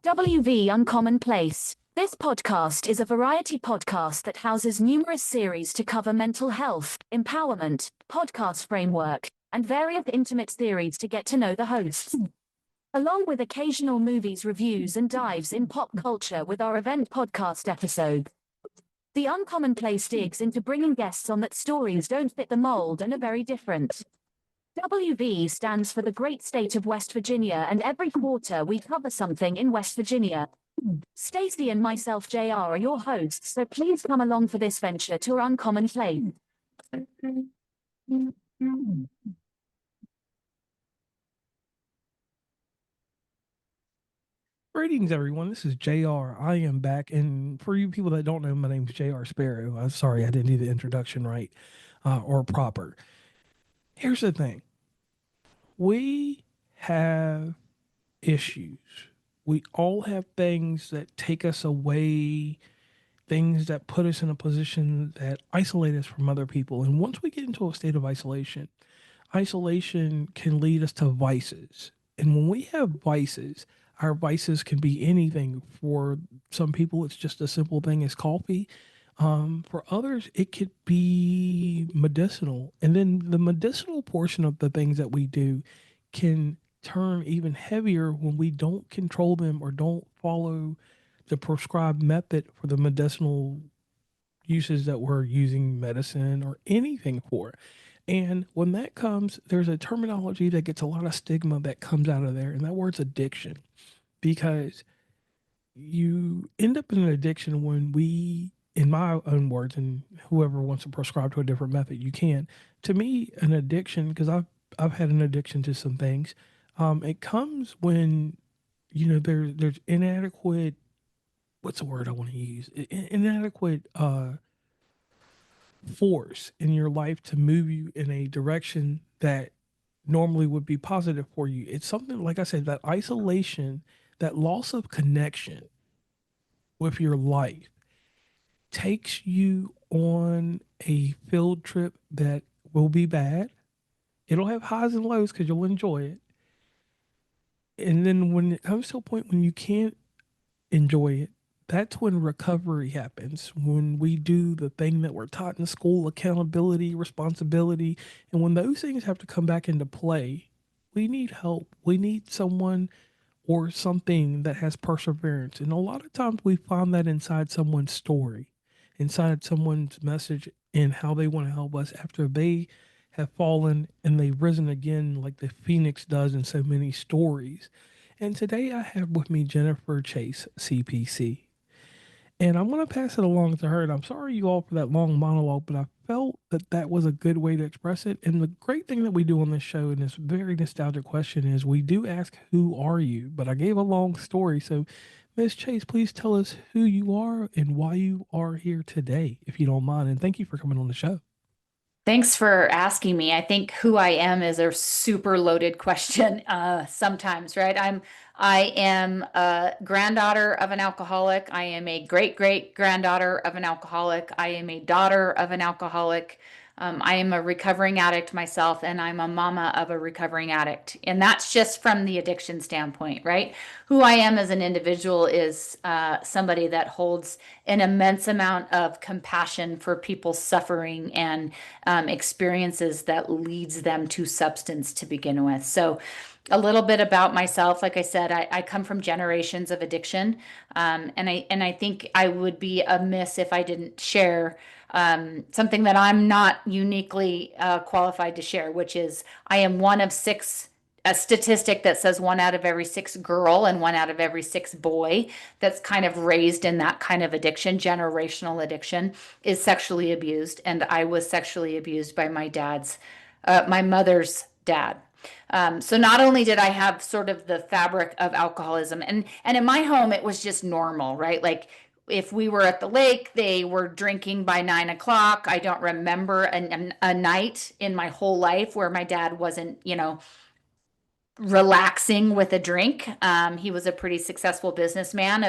WV Uncommonplace. This podcast is a variety podcast that houses numerous series to cover mental health, empowerment, podcast framework, and various intimate theories to get to know the hosts, along with occasional movies reviews and dives in pop culture with our event podcast episodes. The Uncommonplace digs into bringing guests on that stories don't fit the mold and are very different. WV stands for the great state of West Virginia, and every quarter we cover something in West Virginia. Stacy and myself, JR, are your hosts, so please come along for this venture to our uncommon place. Greetings, everyone. This is JR. I am back, and for you people that don't know, my name is JR Sparrow. I'm sorry I didn't do the introduction right or proper. Here's the thing: we have issues. We all have things that take us away, things that put us in a position that isolate us from other people. And once we get into a state of isolation can lead us to vices. And when we have vices, our vices can be anything. For some people, it's just a simple thing as coffee. For others, it could be medicinal. And then the medicinal portion of the things that we do can turn even heavier when we don't control them or don't follow the prescribed method for the medicinal uses that we're using medicine or anything for. And when that comes, there's a terminology that gets a lot of stigma that comes out of there, and that word's addiction. Because you end up in an addiction when we, in my own words, and whoever wants to prescribe to a different method, you can. To me, an addiction, because I've had an addiction to some things, it comes when there's inadequate. What's the word I want to use? Inadequate force in your life to move you in a direction that normally would be positive for you. It's something, like I said, that isolation, that loss of connection with your life takes you on a field trip that will be bad. It'll have highs and lows because you'll enjoy it. And then when it comes to a point when you can't enjoy it, that's when recovery happens. When we do the thing that we're taught in school, accountability, responsibility, and when those things have to come back into play, we need help. We need someone or something that has perseverance. And a lot of times we find that inside someone's story, inside someone's message, and how they want to help us after they have fallen and they've risen again, like the phoenix does in so many stories. And today I have with me Jennifer Chase, CPC. And I'm going to pass it along to her. And I'm sorry, you all, for that long monologue, but I felt that that was a good way to express it. And the great thing that we do on this show, and this very nostalgic question, is we do ask, "Who are you?" But I gave a long story. So, Miss Chase, please tell us who you are and why you are here today, if you don't mind. And thank you for coming on the show. Thanks for asking me. I think who I am is a super loaded question sometimes, right? I am a granddaughter of an alcoholic. I am a great great granddaughter of an alcoholic. I am a daughter of an alcoholic. I am a recovering addict myself, and I'm a mama of a recovering addict. And that's just from the addiction standpoint, right? Who I am as an individual is somebody that holds an immense amount of compassion for people's suffering and experiences that leads them to substance to begin with. So, a little bit about myself. Like I said, I come from generations of addiction, and I think I would be amiss if I didn't share something that I'm not uniquely qualified to share, which is I am one of six. A statistic that says one out of every six girl and one out of every six boy that's kind of raised in that kind of addiction, generational addiction, is sexually abused. And I was sexually abused by my mother's dad. So not only did I have sort of the fabric of alcoholism, and in my home it was just normal, right? Like if we were at the lake, they were drinking by 9 o'clock. I don't remember a night in my whole life where my dad wasn't, relaxing with a drink. He was a pretty successful businessman,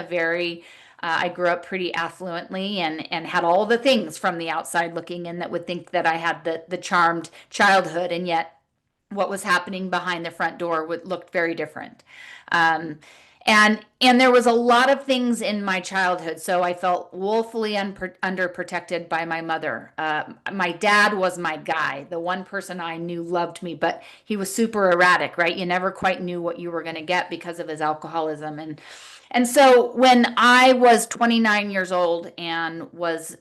I grew up pretty affluently and had all the things from the outside looking in that would think that I had the charmed childhood, and yet what was happening behind the front door looked very different. Um, And there was a lot of things in my childhood. So I felt woefully underprotected by my mother. My dad was my guy, the one person I knew loved me, but he was super erratic, right? You never quite knew what you were going to get because of his alcoholism. And so when I was 29 years old and was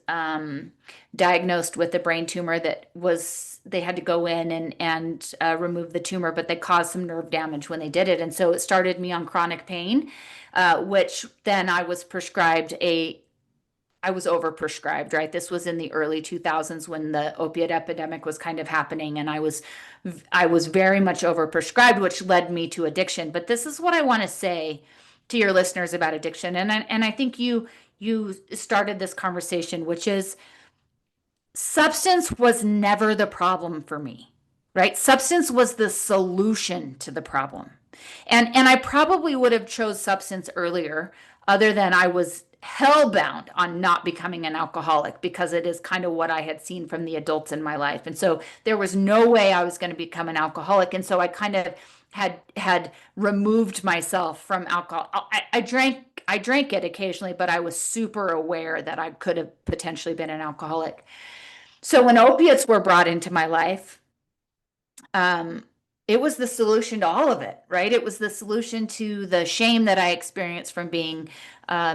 diagnosed with a brain tumor that was, they had to go in and remove the tumor, but they caused some nerve damage when they did it. And so it started me on chronic pain, which then I was overprescribed, right? This was in the early 2000s when the opiate epidemic was kind of happening, and I was very much overprescribed, which led me to addiction. But this is what I want to say to your listeners about addiction, and I think you started this conversation, which is substance was never the problem for me, right? Substance was the solution to the problem. And I probably would have chose substance earlier, other than I was hellbound on not becoming an alcoholic because it is kind of what I had seen from the adults in my life. And so there was no way I was going to become an alcoholic. And so I kind of had removed myself from alcohol. I drank it occasionally, but I was super aware that I could have potentially been an alcoholic. So when opiates were brought into my life, um, it was the solution to all of it, right? It was the solution to the shame that I experienced from being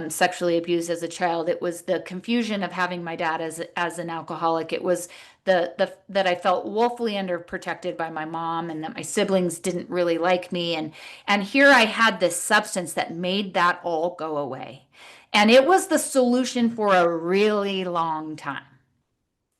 sexually abused as a child. It was the confusion of having my dad as an alcoholic. It was the that I felt woefully underprotected by my mom, and that my siblings didn't really like me. And here I had this substance that made that all go away. And it was the solution for a really long time,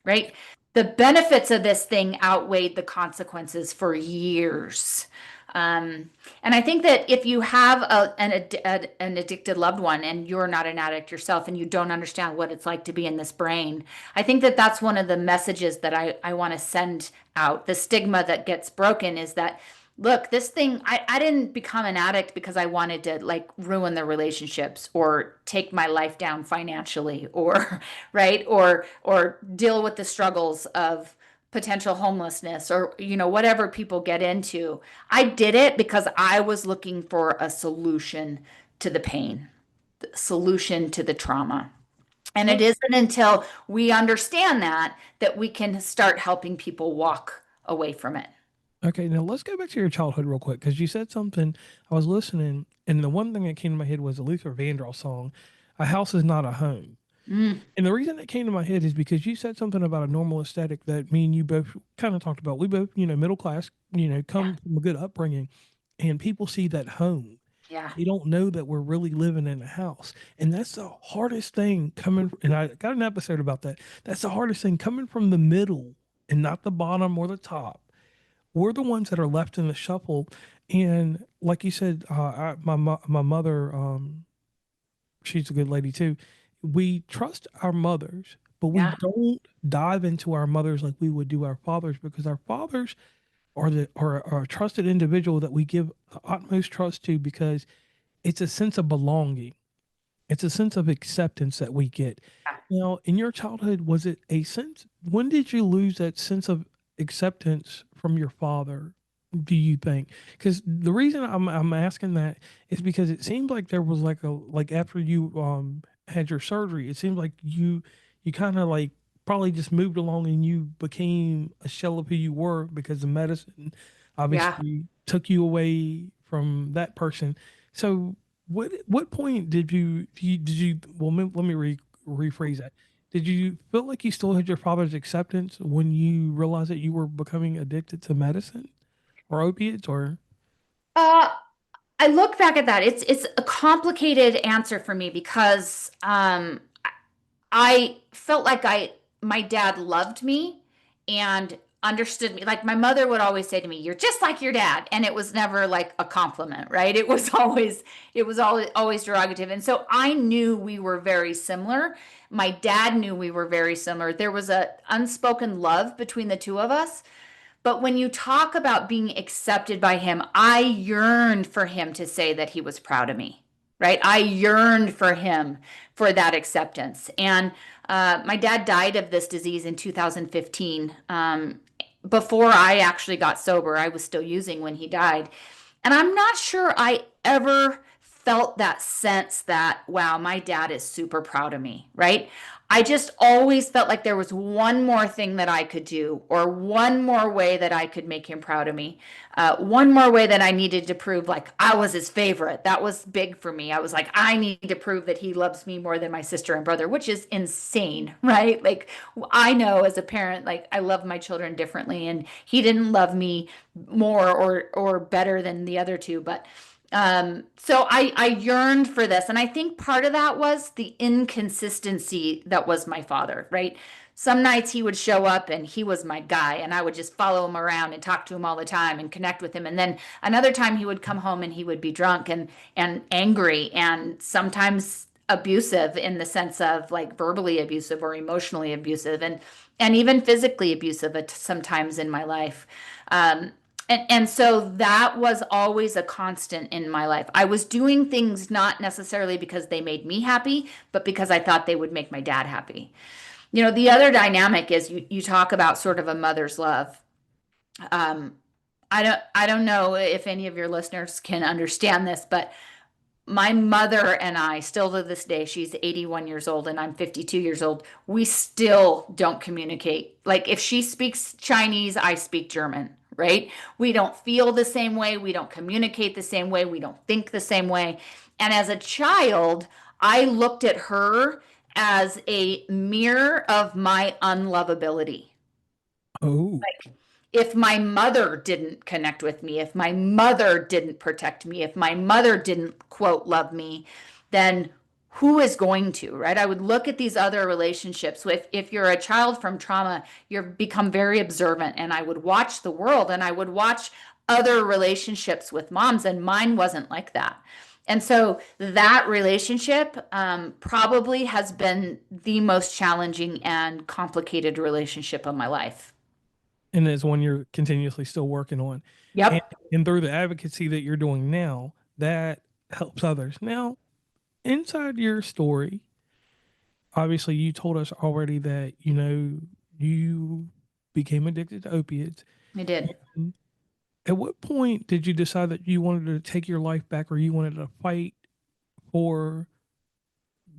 right? The benefits of this thing outweighed the consequences for years. And I think that if you have an addicted loved one and you're not an addict yourself and you don't understand what it's like to be in this brain, I think that that's one of the messages that I want to send out. The stigma that gets broken is that, look, this thing, I didn't become an addict because I wanted to like ruin the relationships or take my life down financially or right or deal with the struggles of potential homelessness or whatever people get into. I did it because I was looking for a solution to the pain, the solution to the trauma. And it isn't until we understand that we can start helping people walk away from it. Okay, now let's go back to your childhood real quick because you said something. I was listening, and the one thing that came to my head was a Luther Vandross song, "A House Is Not a Home." Mm, And the reason that came to my head is because you said something about a normal aesthetic that me and you both kind of talked about. We both, middle class, yeah, come from a good upbringing, and people see that home. yeah, They don't know that we're really living in a house. And that's the hardest thing coming, and I got an episode about that. That's the hardest thing coming from the middle and not the bottom or the top. We're the ones that are left in the shuffle. And like you said, my mother, she's a good lady too. We trust our mothers, but we yeah, don't dive into our mothers like we would do our fathers, because our fathers are a trusted individual that we give the utmost trust to, because it's a sense of belonging. It's a sense of acceptance that we get. yeah. Now, in your childhood, was it a sense? When did you lose that sense of acceptance from your father? Do you think? Because the reason I'm asking that is because it seemed like there was like after you had your surgery, it seemed like you kind of like probably just moved along and you became a shell of who you were, because the medicine Yeah. obviously took you away from that person. So what point did you let me rephrase that. Did you feel like you still had your father's acceptance when you realized that you were becoming addicted to medicine or opiates or Uh, I look back at that. It's a complicated answer for me because I felt like my dad loved me and understood me. Like my mother would always say to me, "You're just like your dad," and it was never like a compliment, right? It was always derogative. And so I knew we were very similar. My dad knew we were very similar. There was a unspoken love between the two of us. But when you talk about being accepted by him, I yearned for him to say that he was proud of me, right? I yearned for him for that acceptance. And my dad died of this disease in 2015. Before I actually got sober, I was still using when he died. And I'm not sure I ever felt that sense that, wow, my dad is super proud of me, right? I just always felt like there was one more thing that I could do, or one more way that I could make him proud of me. One more way that I needed to prove like I was his favorite. That was big for me. I was like, I need to prove that he loves me more than my sister and brother, which is insane, right? Like, I know as a parent, like I love my children differently, and he didn't love me more or better than the other two, but so I yearned for this. And I think part of that was the inconsistency that was my father, right? Some nights he would show up and he was my guy, and I would just follow him around and talk to him all the time and connect with him. And then another time he would come home and he would be drunk and angry, and sometimes abusive, in the sense of like verbally abusive or emotionally abusive, and even physically abusive at sometimes in my life. And so that was always a constant in my life. I was doing things not necessarily because they made me happy, but because I thought they would make my dad happy. The other dynamic is you talk about sort of a mother's love. Um, I don't know if any of your listeners can understand this, but my mother and I, still to this day, she's 81 years old and I'm 52 years old. We still don't communicate. Like, if she speaks Chinese, I speak German, right? We don't feel the same way. We don't communicate the same way. We don't think the same way. And as a child, I looked at her as a mirror of my unlovability. Oh, If my mother didn't connect with me, if my mother didn't protect me, if my mother didn't, quote, love me, then who is going to, right? I would look at these other relationships. If you're a child from trauma, you become very observant. And I would watch the world, and I would watch other relationships with moms, and mine wasn't like that. And so that relationship probably has been the most challenging and complicated relationship of my life. and it's one you're continuously still working on. And, Yep. and through the advocacy that you're doing now, that helps others. Now, inside your story, obviously you told us already that, you became addicted to opiates. I did. At what point did you decide that you wanted to take your life back, or you wanted to fight for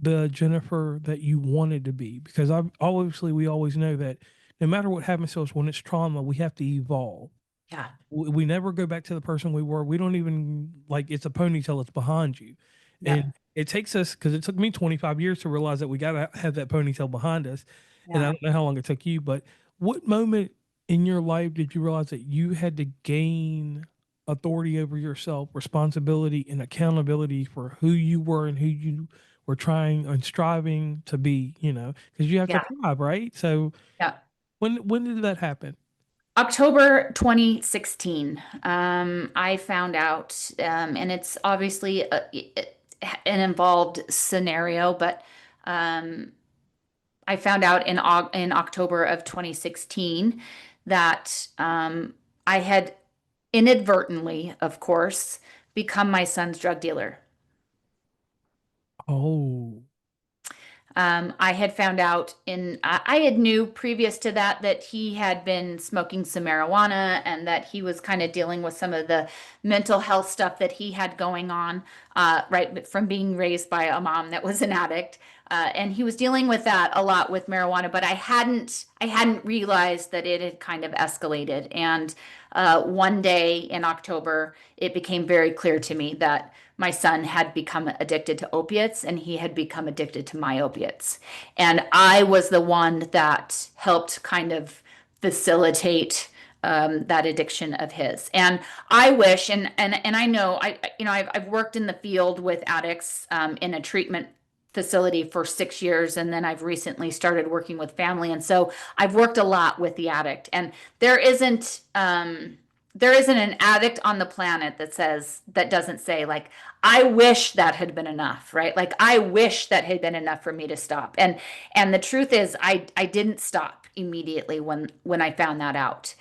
the Jennifer that you wanted to be? Because obviously we always know that no matter what happens to us when it's trauma, we have to evolve. Yeah. We never go back to the person we were. We don't even, like, it's a ponytail that's behind you. Yeah. And it takes us, because it took me 25 years to realize that we got to have that ponytail behind us. And I Yeah. don't know how long it took you, but what moment in your life did you realize that you had to gain authority over yourself, responsibility and accountability for who you were and who you were trying and striving to be, because you have to Yeah. thrive, right? So Yeah. when did that happen? October 2016, I found out, and it's obviously an involved scenario, but um, I found out in October of 2016 that I had inadvertently, of course, become my son's drug dealer. Oh, I had found out I had knew previous to that he had been smoking some marijuana, and that he was kind of dealing with some of the mental health stuff that he had going on, right, from being raised by a mom that was an addict. And he was dealing with that a lot with marijuana, but I hadn't realized that it had kind of escalated. And one day in October, it became very clear to me that my son had become addicted to opiates, and he had become addicted to my opiates. And I was the one that helped kind of facilitate that addiction of his. And I wish, and I know, I've worked in the field with addicts in a treatment facility for 6 years, and then I've recently started working with family. And so I've worked a lot with the addict, and there isn't an addict on the planet that doesn't say, like, I wish that had been enough, right? Like, I wish that had been enough for me to stop. And the truth is, I didn't stop immediately when I found that out.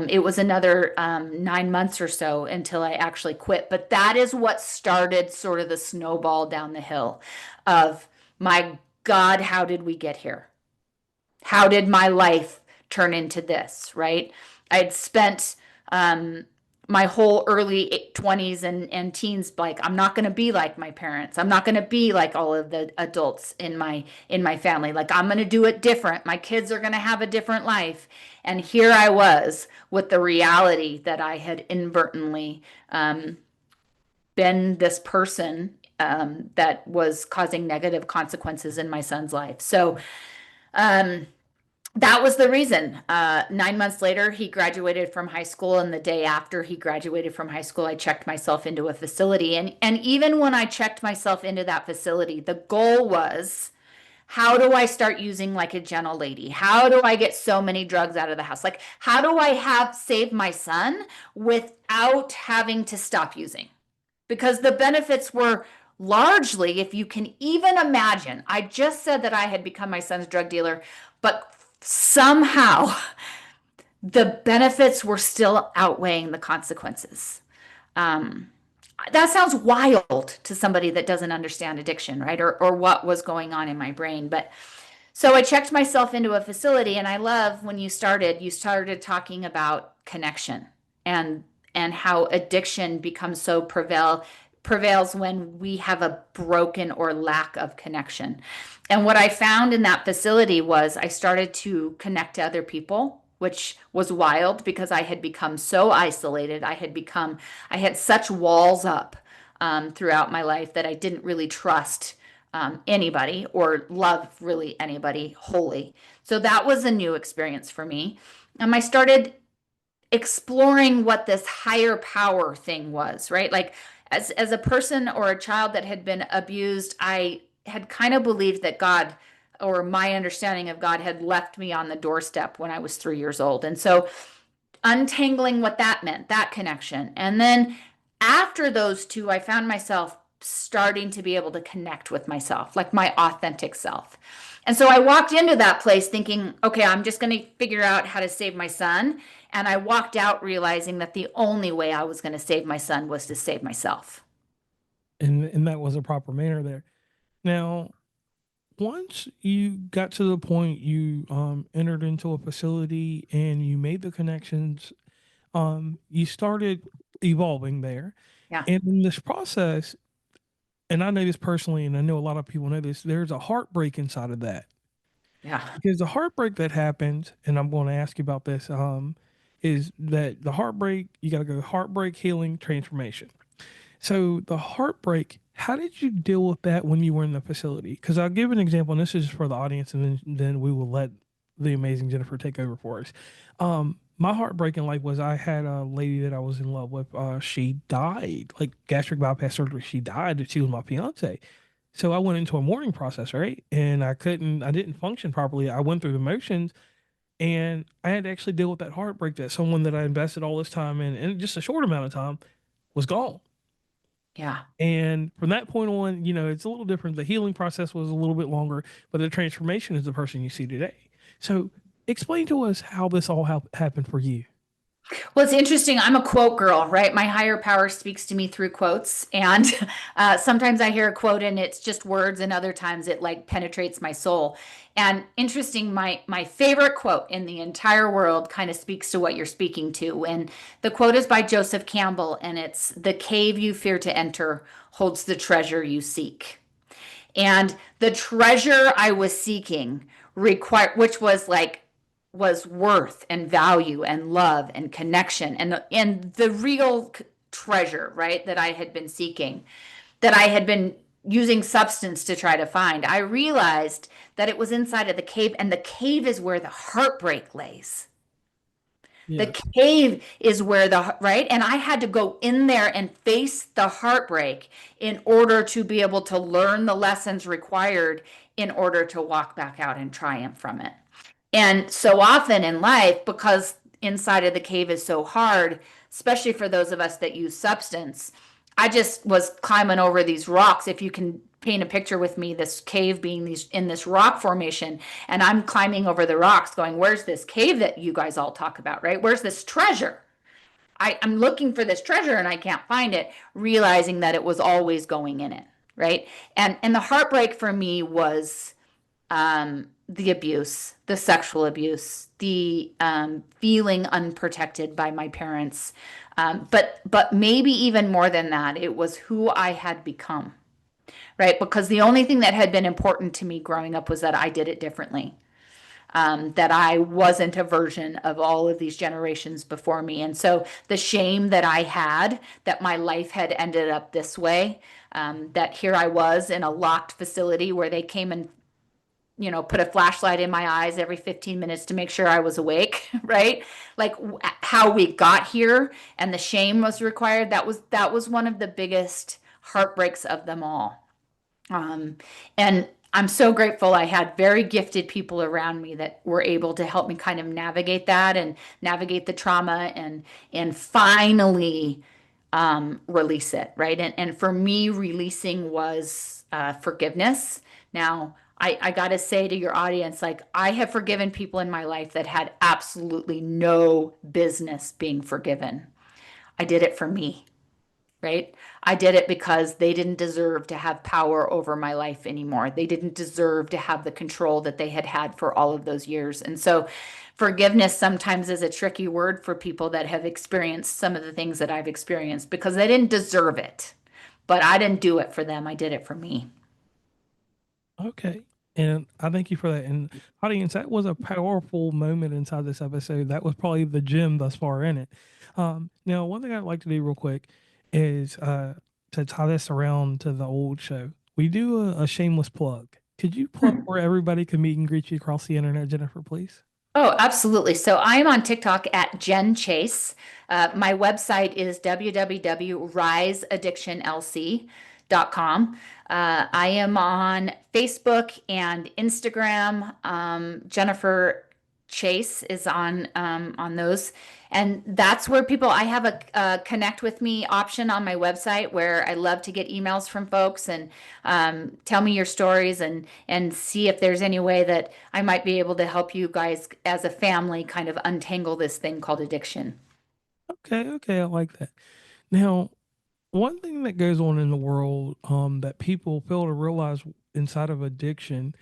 It was another 9 months or so until I actually quit. But that is what started sort of the snowball down the hill of, my God, how did we get here? How did my life turn into this, right? I'd spent my whole early 20s and teens, like, I'm not going to be like my parents. I'm not going to be like all of the adults in my family. Like, I'm going to do it different. My kids are going to have a different life. And here I was with the reality that I had inadvertently been this person that was causing negative consequences in my son's life. So um, that was the reason. 9 months later, he graduated from high school, and the day after he graduated from high school, I checked myself into a facility. And even when I checked myself into that facility, the goal was, how do I start using like a gentle lady? How do I get so many drugs out of the house? Like, how do I have save my son without having to stop using? Because the benefits were largely, if you can even imagine, I just said that I had become my son's drug dealer, but somehow the benefits were still outweighing the consequences. Um, that sounds wild to somebody that doesn't understand addiction, right? Or what was going on in my brain. But so I checked myself into a facility, and I love when you started talking about connection and how addiction becomes so prevails when we have a broken or lack of connection. And what I found in that facility was I started to connect to other people, which was wild because I had become so isolated. I had such walls up throughout my life that I didn't really trust anybody or love really anybody wholly. So that was a new experience for me. I started exploring what this higher power thing was, right? Like, as a person or a child that had been abused, I had kind of believed that God, or my understanding of God, had left me on the doorstep when I was 3 years old. And so untangling what that meant, that connection. And then after those two, I found myself starting to be able to connect with myself, like my authentic self. And so I walked into that place thinking, okay, I'm just going to figure out how to save my son. And I walked out realizing that the only way I was going to save my son was to save myself. And that was a proper manner there. Now, once you got to the point you entered into a facility and you made the connections, you started evolving there. Yeah. And in this process, and I know this personally, and I know a lot of people know this, there's a heartbreak inside of that. Yeah. Because the heartbreak that happens, and I'm going to ask you about this, is that the heartbreak, you got to go heartbreak, healing, transformation. So the heartbreak, how did you deal with that when you were in the facility? Because I'll give an example, and this is for the audience, and then we will let the amazing Jennifer take over for us. My heartbreak in life was I had a lady that I was in love with. She died, like gastric bypass surgery. She died. She was my fiance. So I went into a mourning process, right? And I didn't function properly. I went through the motions, and I had to actually deal with that heartbreak that someone that I invested all this time in just a short amount of time, was gone. Yeah. And from that point on, it's a little different. The healing process was a little bit longer, but the transformation is the person you see today. So explain to us how this all happened for you. Well, it's interesting. I'm a quote girl, right? My higher power speaks to me through quotes. And sometimes I hear a quote and it's just words, and other times it like penetrates my soul. And interesting, my favorite quote in the entire world kind of speaks to what you're speaking to. And the quote is by Joseph Campbell, and it's, "The cave you fear to enter holds the treasure you seek." And the treasure I was seeking which was like, was worth and value and love and connection, and the real treasure, right, that I had been seeking, that I had been using substance to try to find. I realized that it was inside of the cave, and the cave is where the heartbreak lays. The Yes. cave is where right? And I had to go in there and face the heartbreak in order to be able to learn the lessons required in order to walk back out and triumph from it. And so often in life, because inside of the cave is so hard, especially for those of us that use substance, I just was climbing over these rocks. If you can paint a picture with me, this cave being in this rock formation, and I'm climbing over the rocks going, where's this cave that you guys all talk about, right? Where's this treasure? I'm looking for this treasure and I can't find it, realizing that it was always going in it, right? And the heartbreak for me was the abuse, the sexual abuse, the feeling unprotected by my parents. But maybe even more than that, it was who I had become, right? Because the only thing that had been important to me growing up was that I did it differently, that I wasn't a version of all of these generations before me. And so the shame that I had that my life had ended up this way, that here I was in a locked facility where they came and put a flashlight in my eyes every 15 minutes to make sure I was awake, right? Like how we got here and the shame was required. That was one of the biggest heartbreaks of them all. And I'm so grateful I had very gifted people around me that were able to help me kind of navigate that and navigate the trauma and finally release it, right? And for me, releasing was forgiveness. Now, I got to say to your audience, like, I have forgiven people in my life that had absolutely no business being forgiven. I did it for me, right? I did it because they didn't deserve to have power over my life anymore. They didn't deserve to have the control that they had had for all of those years. And so forgiveness sometimes is a tricky word for people that have experienced some of the things that I've experienced because they didn't deserve it. But I didn't do it for them. I did it for me. Okay. And I thank you for that. And audience, that was a powerful moment inside this episode. That was probably the gem thus far in it. Now, one thing I'd like to do real quick is to tie this around to the old show. We do a shameless plug. Could you plug where everybody can meet and greet you across the internet, Jennifer, please? Oh, absolutely. So I am on TikTok at Jen Chase. My website is www.riseaddictionlc.com. I am on Facebook and Instagram. Jennifer Chase is on those. And that's where I have a connect with me option on my website where I love to get emails from folks and tell me your stories and see if there's any way that I might be able to help you guys as a family kind of untangle this thing called addiction. Okay, okay, I like that. Now, one thing that goes on in the world that people fail to realize inside of addiction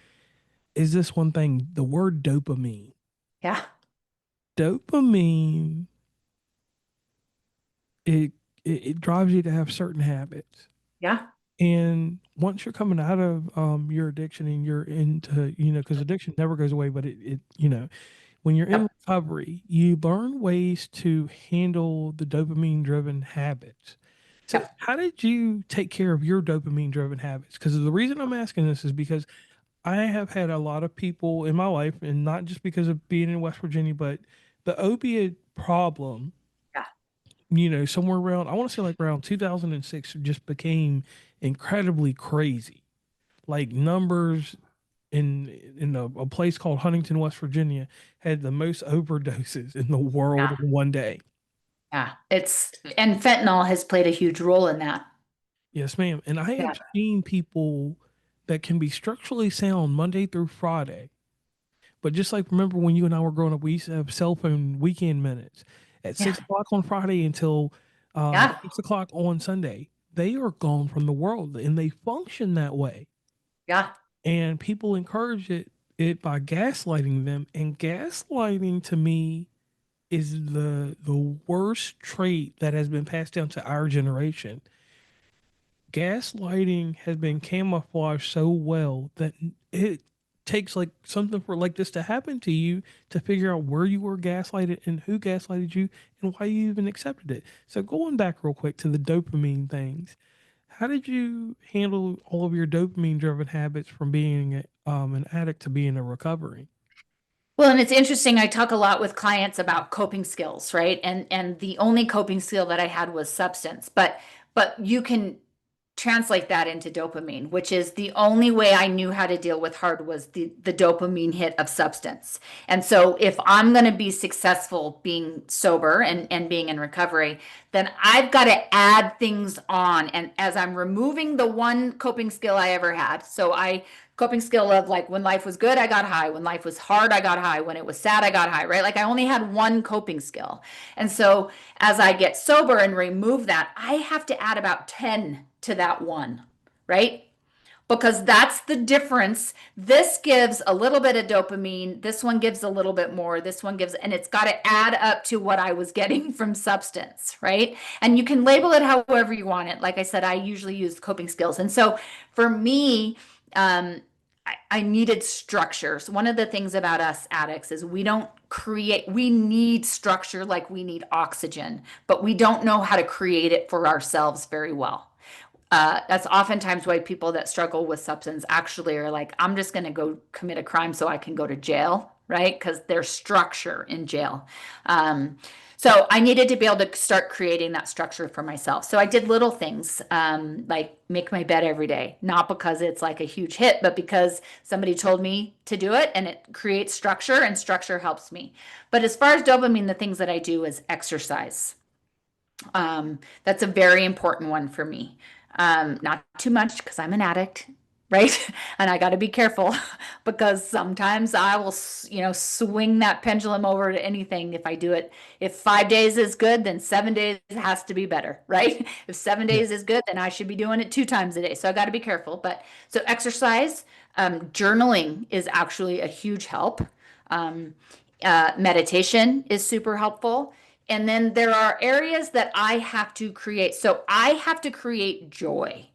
is this one thing, the word dopamine. Yeah, Dopamine, it, it drives you to have certain habits. yeah, And once you're coming out of your addiction and you're into, because addiction never goes away, but when you're in yep, recovery, you learn ways to handle the dopamine driven habits. So, yep, how did you take care of your dopamine driven habits? Because the reason I'm asking this is because I have had a lot of people in my life, and not just because of being in West Virginia, but the opiate problem, yeah, somewhere around, I want to say like around 2006, just became incredibly crazy. Like numbers in a place called Huntington, West Virginia, had the most overdoses in the world yeah, in one day. yeah. And fentanyl has played a huge role in that. Yes, ma'am. And I Yeah, have seen people that can be structurally sound Monday through Friday. But just like remember when you and I were growing up, we used to have cell phone weekend minutes at yeah, 6 o'clock on Friday until yeah, 6 o'clock on Sunday. They are gone from the world and they function that way. yeah, And people encourage it by gaslighting them. And gaslighting to me is the worst trait that has been passed down to our generation. Gaslighting has been camouflaged so well that it takes like something for like this to happen to you to figure out where you were gaslighted and who gaslighted you and why you even accepted it. So going back real quick to the dopamine things, how did you handle all of your dopamine driven habits from being an addict to being a recovery? Well, and it's interesting. I talk a lot with clients about coping skills, right? And the only coping skill that I had was substance, but you can translate that into dopamine, which is the only way I knew how to deal with hard was the dopamine hit of substance. And so if I'm going to be successful being sober and being in recovery, then I've got to add things on. And as I'm removing the one coping skill I ever had, so I coping skill of like when life was good, I got high. When life was hard, I got high. When it was sad, I got high, right? Like I only had one coping skill. And so as I get sober and remove that, I have to add about 10 to that one, right? because that's the difference. This gives a little bit of dopamine. This one gives a little bit more. This one gives, and it's got to add up to what I was getting from substance, right? And you can label it however you want it. Like I said, I usually use coping skills. And so for me, I needed structures. One of the things about us addicts is we don't create, we need structure like we need oxygen, but we don't know how to create it for ourselves very well. That's oftentimes why people that struggle with substance actually are like, I'm just going to go commit a crime so I can go to jail, right? Because there's structure in jail. So I needed to be able to start creating that structure for myself. So I did little things like make my bed every day, not because it's like a huge hit, but because somebody told me to do it and it creates structure and structure helps me. But as far as dopamine, the things that I do is exercise. That's a very important one for me. Not too much because I'm an addict, right? And I got to be careful because sometimes I will, swing that pendulum over to anything if I do it. If 5 days is good, then 7 days has to be better, right? If 7 days is good, then I should be doing it 2 times a day. So I got to be careful. But so exercise, journaling is actually a huge help. Meditation is super helpful. And then there are areas that I have to create. So I have to create joy.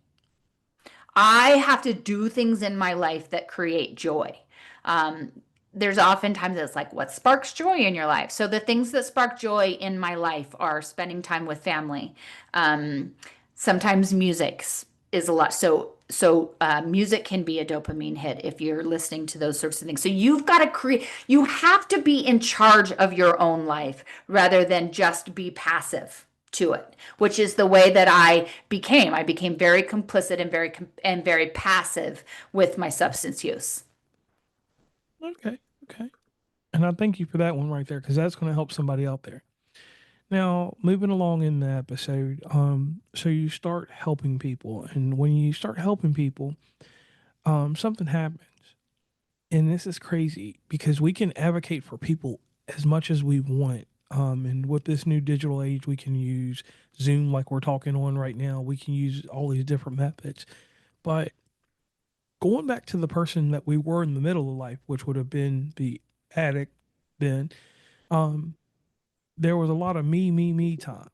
I have to do things in my life that create joy. Um, there's oftentimes it's like, what sparks joy in your life? So the things that spark joy in my life are spending time with family. Sometimes music is a lot. So music can be a dopamine hit if you're listening to those sorts of things. So you've got to create, you have to be in charge of your own life rather than just be passive to it, which is the way that I became. I became very complicit and very passive with my substance use. Okay. Okay. And I thank you for that one right there because that's going to help somebody out there. Now, moving along in the episode, so you start helping people, and when you start helping people, something happens, and this is crazy because we can advocate for people as much as we want. And with this new digital age, we can use Zoom like we're talking on right now. We can use all these different methods. But going back to the person that we were in the middle of life, which would have been the addict then, um, there was a lot of me time.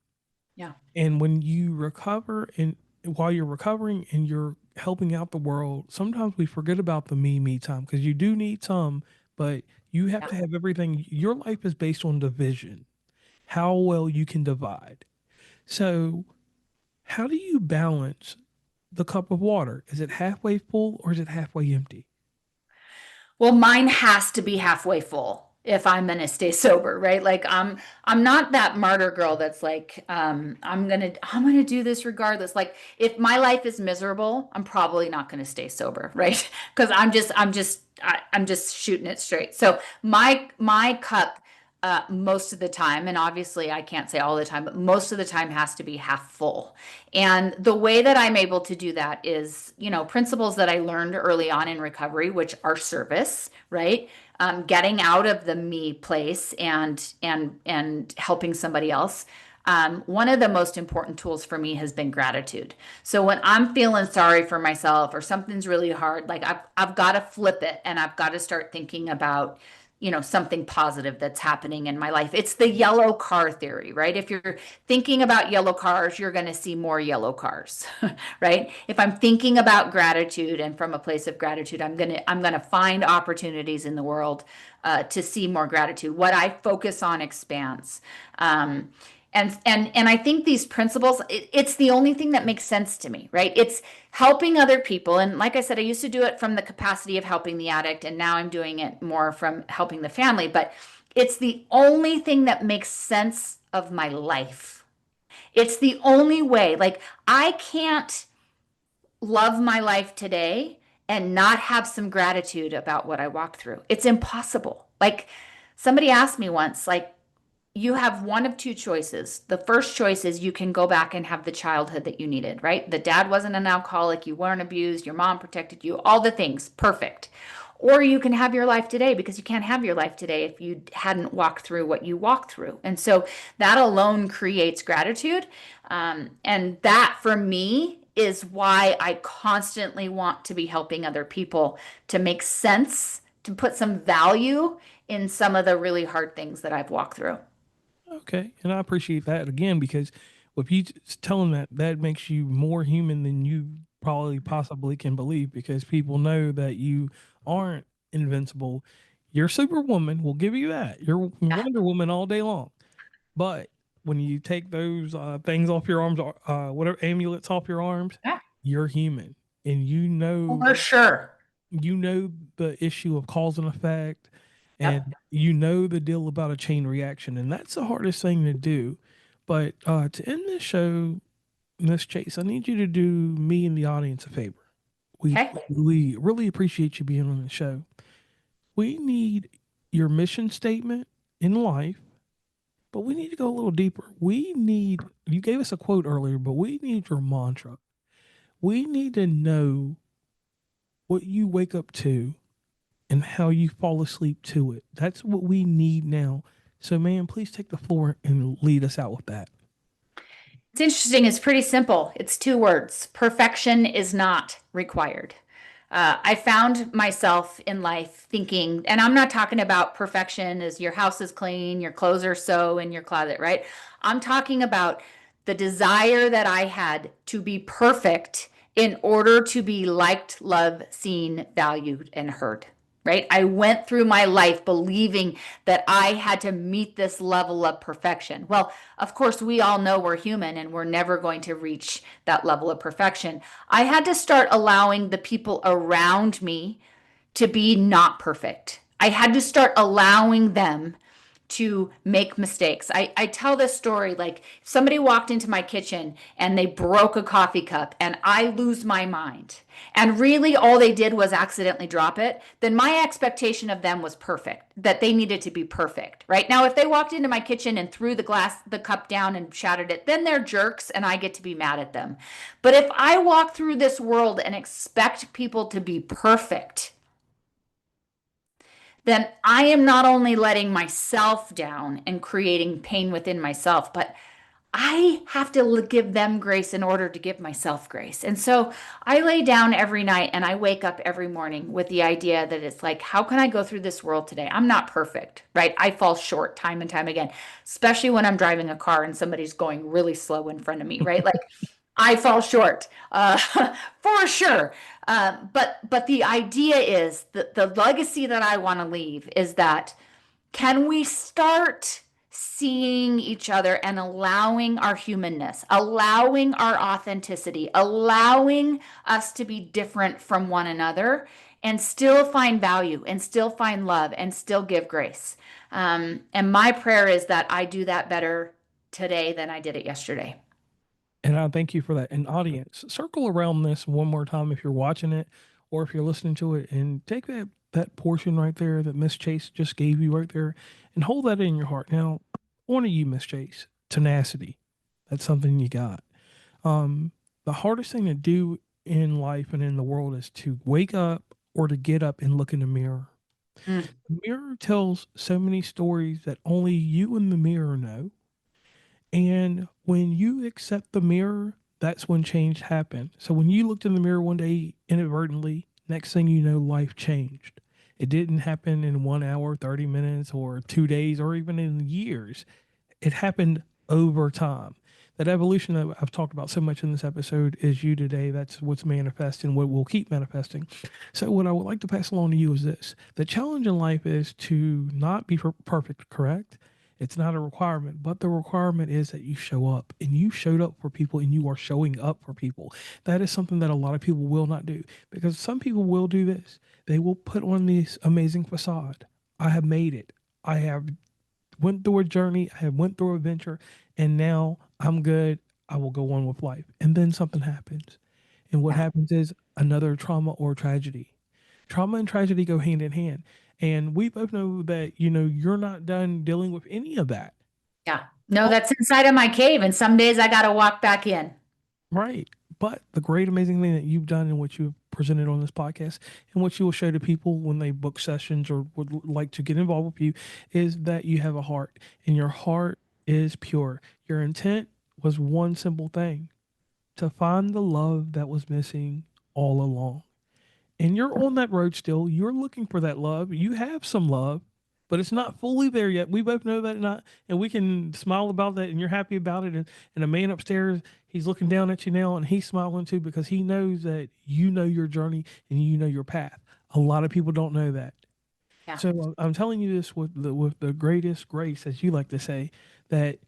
Yeah. And when you recover and while you're recovering and you're helping out the world, sometimes we forget about the me time because you do need some, but you have Yeah. to have everything. Your life is based on division, how well you can divide. So, how do you balance the cup of water? Is it halfway full or is it halfway empty? Well, mine has to be halfway full if I'm gonna stay sober, right? Like I'm not that martyr girl that's like, I'm gonna do this regardless. Like if my life is miserable, I'm probably not gonna stay sober, right? Because I'm just shooting it straight. So my cup most of the time, and obviously I can't say all the time, but most of the time has to be half full. And the way that I'm able to do that is, principles that I learned early on in recovery, which are service, right? Getting out of the me place and helping somebody else. One of the most important tools for me has been gratitude. So when I'm feeling sorry for myself or something's really hard, like I've got to flip it and I've got to start thinking about something positive that's happening in my life. It's the yellow car theory, right? If you're thinking about yellow cars, you're going to see more yellow cars, right? If I'm thinking about gratitude and from a place of gratitude, I'm going to find opportunities in the world to see more gratitude. What I focus on expands. And I think these principles, it's the only thing that makes sense to me, right? It's helping other people. And like I said, I used to do it from the capacity of helping the addict, and now I'm doing it more from helping the family. But it's the only thing that makes sense of my life. It's the only way. Like I can't love my life today and not have some gratitude about what I walked through. It's impossible. Like somebody asked me once, like, you have one of two choices. The first choice is you can go back and have the childhood that you needed, right? The dad wasn't an alcoholic, you weren't abused, your mom protected you, all the things, perfect. Or you can have your life today because you can't have your life today if you hadn't walked through what you walked through. And so that alone creates gratitude. And that for me is why I constantly want to be helping other people to make sense, to put some value in some of the really hard things that I've walked through. Okay, and I appreciate that again because if you tell them that, that makes you more human than you probably possibly can believe because people know that you aren't invincible. You're Superwoman. We'll give you that. You're Yeah. Wonder Woman all day long. But when you take those things off your arms, whatever amulets off your arms, Yeah. you're human, and For sure. you know the issue of cause and effect, Yep. and you know the deal about a chain reaction, and that's the hardest thing to do. But to end this show, Miss Chase, I need you to do me and the audience a favor. Okay. We really appreciate you being on the show. We need your mission statement in life, but we need to go a little deeper. We need, you gave us a quote earlier, but we need your mantra. We need to know what you wake up to and how you fall asleep to it. That's what we need now. So, man, please take the floor and lead us out with that. It's interesting. It's pretty simple. It's two words. Perfection is not required. I found myself in life thinking, and I'm not talking about perfection as your house is clean, your clothes are so in your closet, right? I'm talking about the desire that I had to be perfect in order to be liked, loved, seen, valued, and heard. Right? I went through my life believing that I had to meet this level of perfection. Well, of course, we all know we're human and we're never going to reach that level of perfection. I had to start allowing the people around me to be not perfect. I had to start allowing them to make mistakes. I tell this story like if somebody walked into my kitchen and they broke a coffee cup and I lose my mind. And really all they did was accidentally drop it, then my expectation of them was perfect, that they needed to be perfect, right? Now, if they walked into my kitchen and threw the cup down and shattered it, then they're jerks and I get to be mad at them. But if I walk through this world and expect people to be perfect, then I am not only letting myself down and creating pain within myself, but I have to give them grace in order to give myself grace. And so I lay down every night and I wake up every morning with the idea that it's like, how can I go through this world today? I'm not perfect, right? I fall short time and time again, especially when I'm driving a car and somebody's going really slow in front of me, right? Like I fall short for sure. But the idea is that the legacy that I want to leave is that can we start seeing each other and allowing our humanness, allowing our authenticity, allowing us to be different from one another and still find value and still find love and still give grace. And my prayer is that I do that better today than I did it yesterday. And I thank you for that. And audience, circle around this one more time if you're watching it or if you're listening to it and take that portion right there that Miss Chase just gave you right there and hold that in your heart. Now, on to you, Miss Chase. Tenacity. That's something you got. The hardest thing to do in life and in the world is to wake up or to get up and look in the mirror. Mm. The mirror tells so many stories that only you and the mirror know. And when you accept the mirror, that's when change happened. So when you looked in the mirror one day inadvertently, next thing you know, life changed. It didn't happen in 1 hour, 30 minutes, or 2 days, or even in years. It happened over time. That evolution that I've talked about so much in this episode is you today. That's what's manifesting, what will keep manifesting. So, what I would like to pass along to you is this: the challenge in life is to not be perfect, correct? It's not a requirement, but the requirement is that you show up and you showed up for people and you are showing up for people. That is something that a lot of people will not do because some people will do this. They will put on this amazing facade. I have made it. I have went through a journey. I have went through an adventure and now I'm good. I will go on with life. And then something happens. And what Yeah. happens is another trauma or tragedy. Trauma and tragedy go hand in hand. And we both know that, you're not done dealing with any of that. Yeah. No, that's inside of my cave. And some days I got to walk back in. Right. But the great, amazing thing that you've done and what you've presented on this podcast and what you will show to people when they book sessions or would like to get involved with you is that you have a heart and your heart is pure. Your intent was one simple thing to find the love that was missing all along. And you're on that road still. You're looking for that love. You have some love, but it's not fully there yet. We both know that, not, and we can smile about that, and you're happy about it. And the man upstairs, he's looking down at you now, and he's smiling too because he knows that you know your journey and you know your path. A lot of people don't know that. Yeah. So I'm telling you this with the greatest grace, as you like to say, that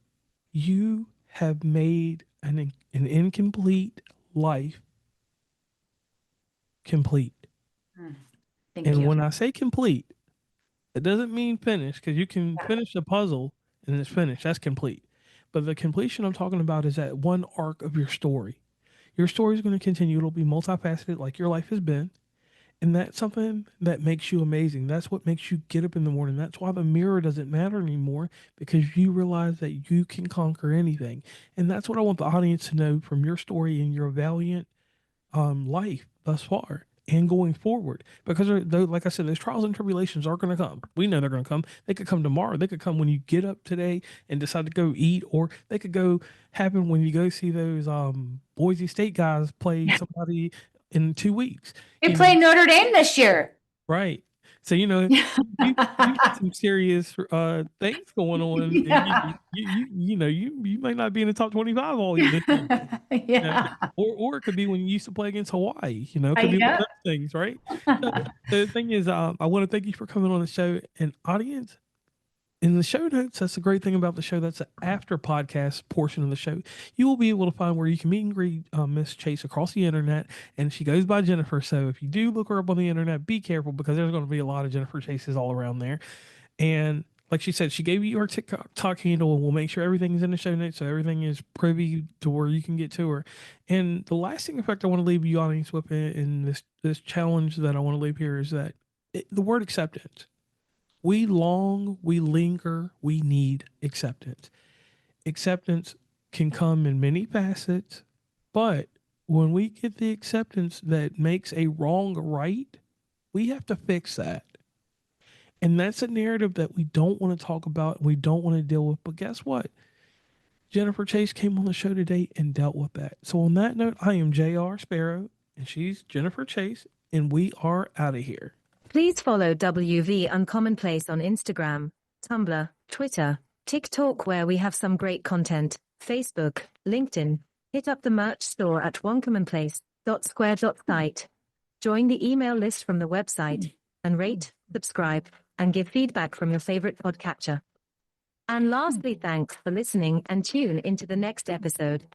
you have made an incomplete life complete. Thank And you. when I say complete, it doesn't mean finished, because you can finish a puzzle and it's finished. That's complete. But the completion I'm talking about is that one arc of your story. Your story is going to continue. It'll be multifaceted like your life has been. And that's something that makes you amazing. That's what makes you get up in the morning. That's why the mirror doesn't matter anymore, because you realize that you can conquer anything. And that's what I want the audience to know from your story and your valiant life thus far and going forward. Because like I said, those trials and tribulations are going to come. We know they're going to come. They could come tomorrow. They could come when you get up today and decide to go eat, or they could go happen when you go see those Boise State guys play somebody in 2 weeks. We play Notre Dame this year. Right. So, you got some serious things going on. Yeah. And you might not be in the top 25 all this year. Yeah. Or it could be when you used to play against Hawaii. It I could be one know. of those things, right? So the thing is, I want to thank you for coming on the show. And audience, in the show notes, that's the great thing about the show. That's the after podcast portion of the show. You will be able to find where you can meet and greet Miss Chase across the internet. And she goes by Jennifer. So if you do look her up on the internet, be careful, because there's going to be a lot of Jennifer Chases all around there. And like she said, she gave you her TikTok handle, and we'll make sure everything's in the show notes, so everything is privy to where you can get to her. And the lasting effect I want to leave you audience with in this challenge that I want to leave here is that the word acceptance. We long, we linger, we need acceptance. Acceptance can come in many facets, but when we get the acceptance that makes a wrong right, we have to fix that. And that's a narrative that we don't want to talk about, we don't want to deal with. But guess what? Jennifer Chase came on the show today and dealt with that. So on that note, I am JR Sparrow, and she's Jennifer Chase, and we are out of here. Please follow WV Uncommonplace on Instagram, Tumblr, Twitter, TikTok, where we have some great content, Facebook, LinkedIn. Hit up the merch store at uncommonplace.square.site. Join the email list from the website, and rate, subscribe, and give feedback from your favorite podcatcher. And lastly, thanks for listening, and tune into the next episode.